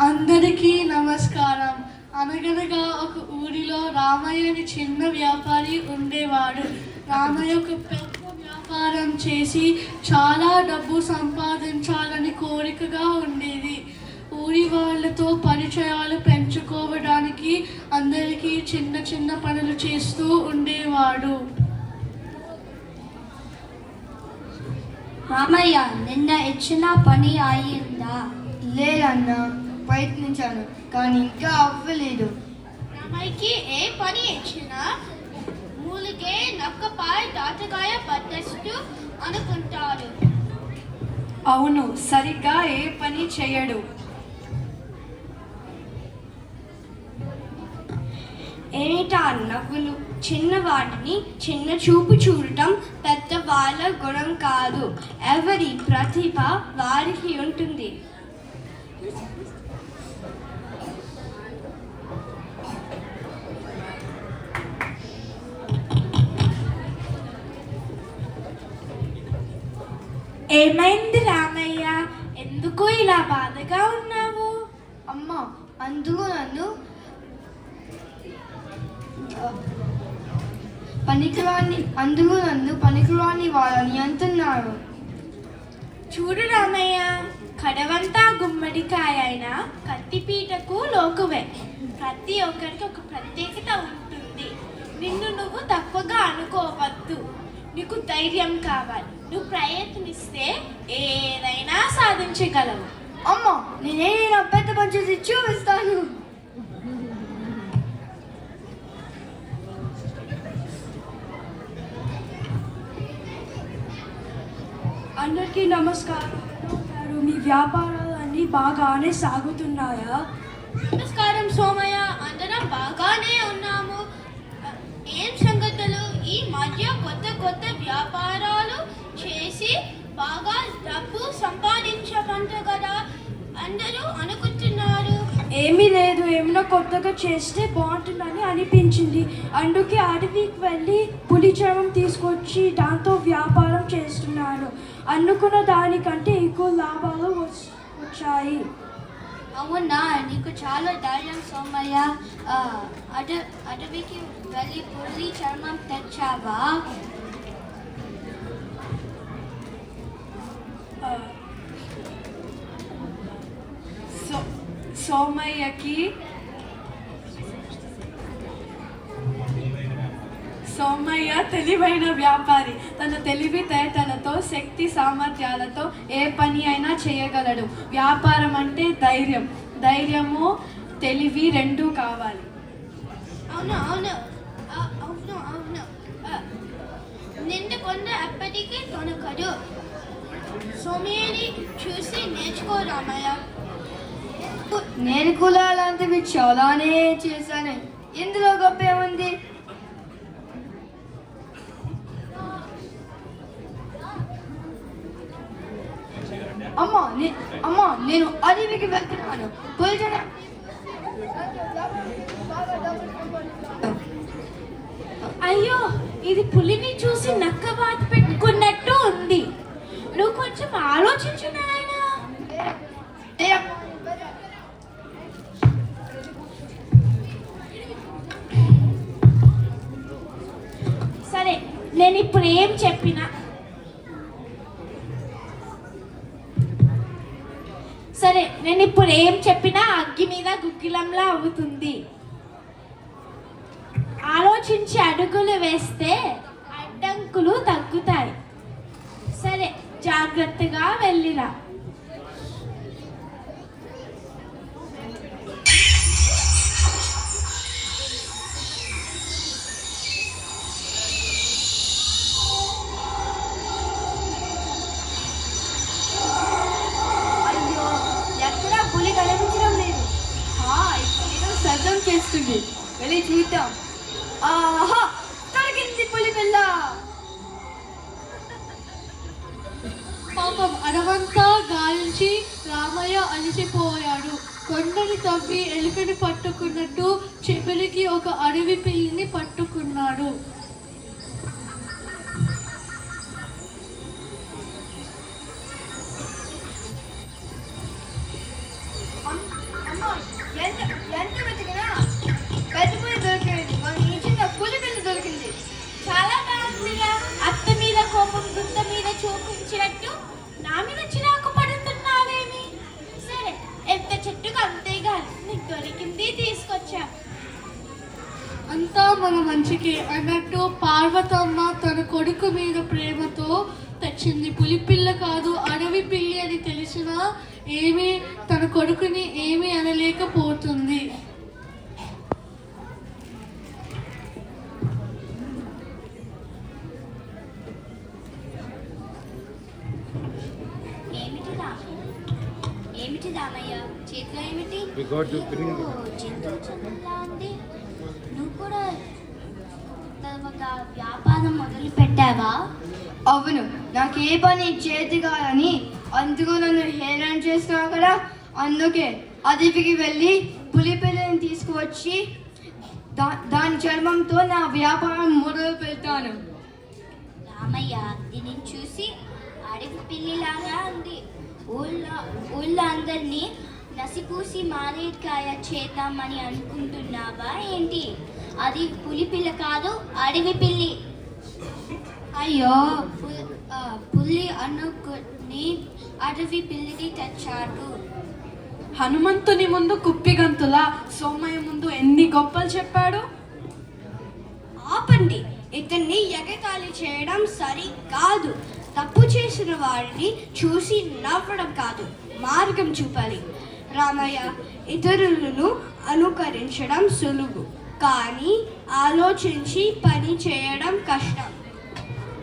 అందరికీ నమస్కారం. అనగనగా ఒక ఊరిలో రామయ్య అని చిన్న వ్యాపారి ఉండేవాడు. రామయ్య ఒక పెద్ద వ్యాపారం చేసి చాలా డబ్బు సంపాదించాలని కోరికగా ఉండేది. ఊరి వాళ్ళతో పరిచయాలు పెంచుకోవడానికి అందరికీ చిన్న చిన్న పనులు చేస్తూ ఉండేవాడు. రామయ్య, నిన్న ఇచ్చిన పని అయిందా? లేదన్నా, ప్రయత్నించాను కానీ ఇంకా అవ్వలేదు. రామయ్యకి ఏ పని ఇచ్చినా మూలిగే నక్కపై తాతకాయ పట్టేస్తూ అనుకుంటాడు. అవును, సరిగ్గా ఏ పని చేయడు. ఏమిటా నవ్వులు? చిన్నవాటిని చిన్న చూపు చూడటం పెద్దవాళ్ళ గుణం కాదు. ఎవరి ప్రతిభ వారికి ఉంటుంది. ఏమైంది రామయ్య? ఎందుకు ఇలా బాధగా ఉన్నావు? అమ్మా, అందుకు నన్ను పనికిరాని వాళ్ళని అంటున్నారు. చూడు రామయ్య, కడవంతా గుమ్మడికాయ అయినా కత్తిపీటకు లోకువే. ప్రతి ఒక్కరికి ఒక ప్రత్యేకత ఉంటుంది. నిన్ను నువ్వు తప్పుగా అనుకోవద్దు. నీకు ధైర్యం కావాలి. నువ్వు ప్రయత్నిస్తే ఏదైనా సాధించగలవు. అమ్మా, నేనేదైనా పెద్ద పని చేసి చూపిస్తాను. అందరికీ నమస్కారం. మీ వ్యాపారాలు అన్నీ బాగానే సాగుతున్నాయా? నమస్కారం సోమయ్య, అందరం బాగానే ఉన్నాము. ఏం సంగతులు? ఈ మధ్య కొత్త కొత్త వ్యాపారాలు చేసి బాగా డబ్బు సంపాదించమంట కదా అందరూ అనుకుంటున్నారు. ఏమీ లేదు, ఏమైనా కొత్తగా చేస్తే బాగుంటుందని అనిపించింది. అందుకే అడవికి వెళ్ళి పులి చర్మం తీసుకొచ్చి దాంతో వ్యాపారం చేస్తున్నాను. అనుకున్న దానికంటే ఎక్కువ లాభాలు వచ్చాయి. అవునా, నీకు చాలా ధైర్యం సోమయ్య. అడవికి వెళ్ళి పులి చర్మం తెచ్చావా? సోమయ్య తెలివైన వ్యాపారి. తన తెలివితేటలతో, శక్తి సామర్థ్యాలతో ఏ పని అయినా చేయగలడు. వ్యాపారం అంటే ధైర్యము తెలివి రెండూ కావాలి. అవును అవును అవును అవును నిండు కొండ ఎప్పటికీ తొనకదు. సోమయ్యని చూసి నేర్చుకో రామయ్య. నేను కూడా అలాంటివి చాలానే చేశాను. ఇందులో గొప్ప ఏముంది? అమ్మా, నేను అడవికి వెళ్తున్నాను. అయ్యో, ఇది పులిని చూసి నక్క బాధ పెట్టుకున్నట్టు ఉంది. నువ్వు కొంచెం ఆలోచించు నాయనా. సరే, నేను ఇప్పుడు ఏం చెప్పినా అగ్గి మీద గుగ్గిలంలా అవుతుంది. ఆలోచించి అడుగులు వేస్తే అడ్డంకులు తగ్గుతాయి. సరే, జాగ్రత్తగా వెళ్ళిరా. అయ్యో, ఎక్కడా పులి కనిపించడం లేదు. ఏదో శబ్దం చేస్తుంది. వెళ్ళి చూద్దాం. ఆహా, దొరికింది పులి పిల్ల. పాపం అడవంతా గాలించి రామయ్య అలసిపోయాడు. కొండని తవ్వి ఎలుకని పట్టుకున్నట్టు చివరికి ఒక అడవి పిల్లిని పట్టుకున్నాడు. ఎంత ఎంత వెతికినా పెద్ద పులి దొరికింది, మనం ఇచ్చిన పులి పిల్ల దొరికింది. చాలా బాగుందిగా. అత్త మీద కోపం గుత్త మీద చూపించినట్టు నా మీద చిరాకు పడుతున్నావేమి? సరే, ఎంత చెట్టుకు అంతేగా, నీకు దొరికింది తీసుకొచ్చా. అంతా మన మంచికి అన్నట్టు పార్వతమ్మ తన కొడుకు మీద ప్రేమతో తెచ్చింది. పులిపిల్ల కాదు, అడవి పిల్లి అని తెలిసినా తన కొడుకుని ఏమీ అనలేకపోతుంది. ఏమిటి రామయ్య చేతిలో ఏమిటి? చింతలా ఉంది. నువ్వు కూడా ఒక వ్యాపారం మొదలు పెట్టావా? అవును, నాకు ఏ పని చేతి కాదని అందుకు నన్ను హేళన చేస్తున్నావు కదా, అందుకే అడవికి వెళ్ళి పులి పిల్లని తీసుకువచ్చి దాని చర్మంతో నా వ్యాపారం మొదలు పెడతాను. రామయ్య దీన్ని చూసి అడవి పిల్లిలాగా ఉంది. ఊళ్ళో అందరినీ నసిపూసి మారేడుకాయ చేద్దామని అనుకుంటున్నావా ఏంటి? అది పులి పిల్ల కాదు, అడవి పిల్లి. అయ్యో, పులి అనుకుని అడవి పిల్లిని తెచ్చాడు. హనుమంతుని ముందు కుప్పిగంతుల, సోమయ్య ముందు ఎన్ని గొప్పలు చెప్పాడు. ఆపండి, ఇతన్ని ఎగతాళి చేయడం సరి కాదు. తప్పు చేసిన వారిని చూసి నవ్వడం కాదు, మార్గం చూపాలి. రామయ్య, ఇతరులను అనుకరించడం సులువు, కానీ ఆలోచించి పని చేయడం కష్టం.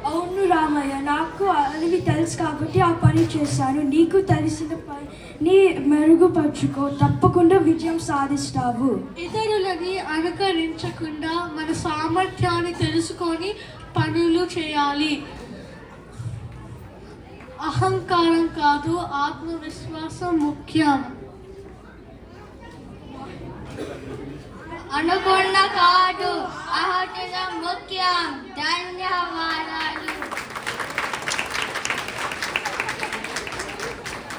అవును రామయ్య, నాకు అడవి తెలుసు కాబట్టి ఆ పని చేశాను. నీకు తెలిసిన పని మెరుగుపరుచుకో, తప్పకుండా విజయం సాధిస్తావు. ఇతరులని అనుకరించకుండా మన సామర్థ్యాన్ని తెలుసుకొని పనులు చేయాలి. అహంకారం కాదు, ఆత్మవిశ్వాసం ముఖ్యం. అనుకున్న కాదు, అహంకారం ముఖ్యం. ధన్యవాదాలు.